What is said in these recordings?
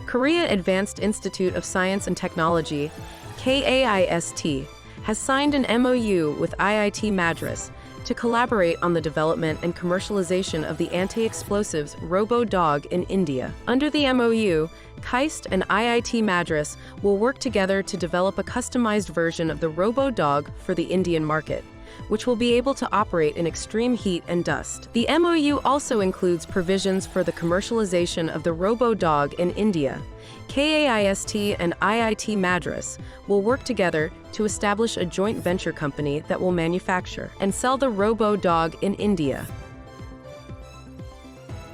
Korea Advanced Institute of Science and Technology, KAIST, has signed an MOU with IIT Madras to collaborate on the development and commercialization of the anti-explosives Robo dog in India. Under the MOU, KAIST and IIT Madras will work together to develop a customized version of the Robo dog for the Indian market, which will be able to operate in extreme heat and dust. The MOU also includes provisions for the commercialization of the Robo dog in India. KAIST and IIT Madras will work together to establish a joint venture company that will manufacture and sell the Robo dog in India.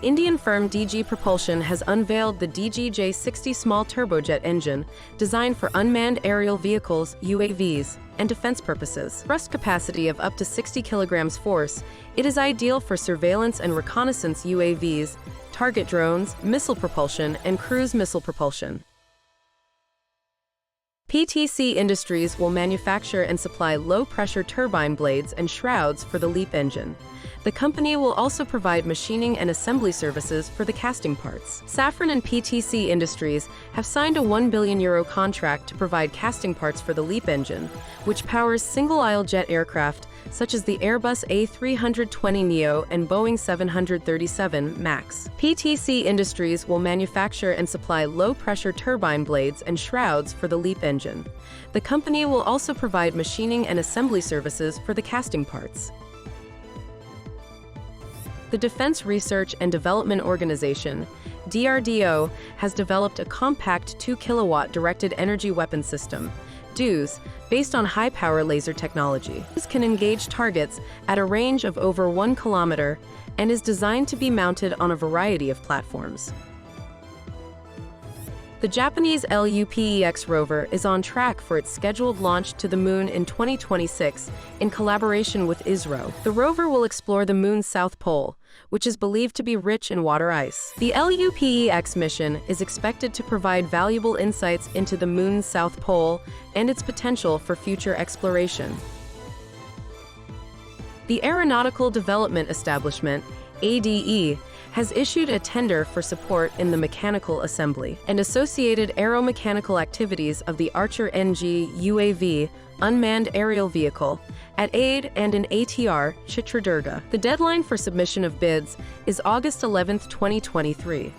Indian firm DG Propulsion has unveiled the DG-J60 small turbojet engine designed for unmanned aerial vehicles, UAVs, and defense purposes. Thrust capacity of up to 60 kilograms force, it is ideal for surveillance and reconnaissance UAVs, target drones, missile propulsion, and cruise missile propulsion. PTC Industries will manufacture and supply low-pressure turbine blades and shrouds for the LEAP engine. The company will also provide machining and assembly services for the casting parts. Safran and PTC Industries have signed a €1 billion contract to provide casting parts for the LEAP engine, which powers single-aisle jet aircraft such as the Airbus A320neo and Boeing 737 MAX. PTC Industries will manufacture and supply low-pressure turbine blades and shrouds for the LEAP engine. The company will also provide machining and assembly services for the casting parts. The Defense Research and Development Organization, DRDO, has developed a compact 2-kilowatt directed energy weapon system, DEWS, based on high-power laser technology. This can engage targets at a range of over 1 kilometer and is designed to be mounted on a variety of platforms. The Japanese LUPEX rover is on track for its scheduled launch to the Moon in 2026 in collaboration with ISRO. The rover will explore the Moon's south pole, which is believed to be rich in water ice. The LUPEX mission is expected to provide valuable insights into the Moon's south pole and its potential for future exploration. The Aeronautical Development Establishment, ADE, has issued a tender for support in the mechanical assembly and associated aeromechanical activities of the Archer NG UAV unmanned aerial vehicle at AID and in ATR Chitradurga. The deadline for submission of bids is August 11, 2023.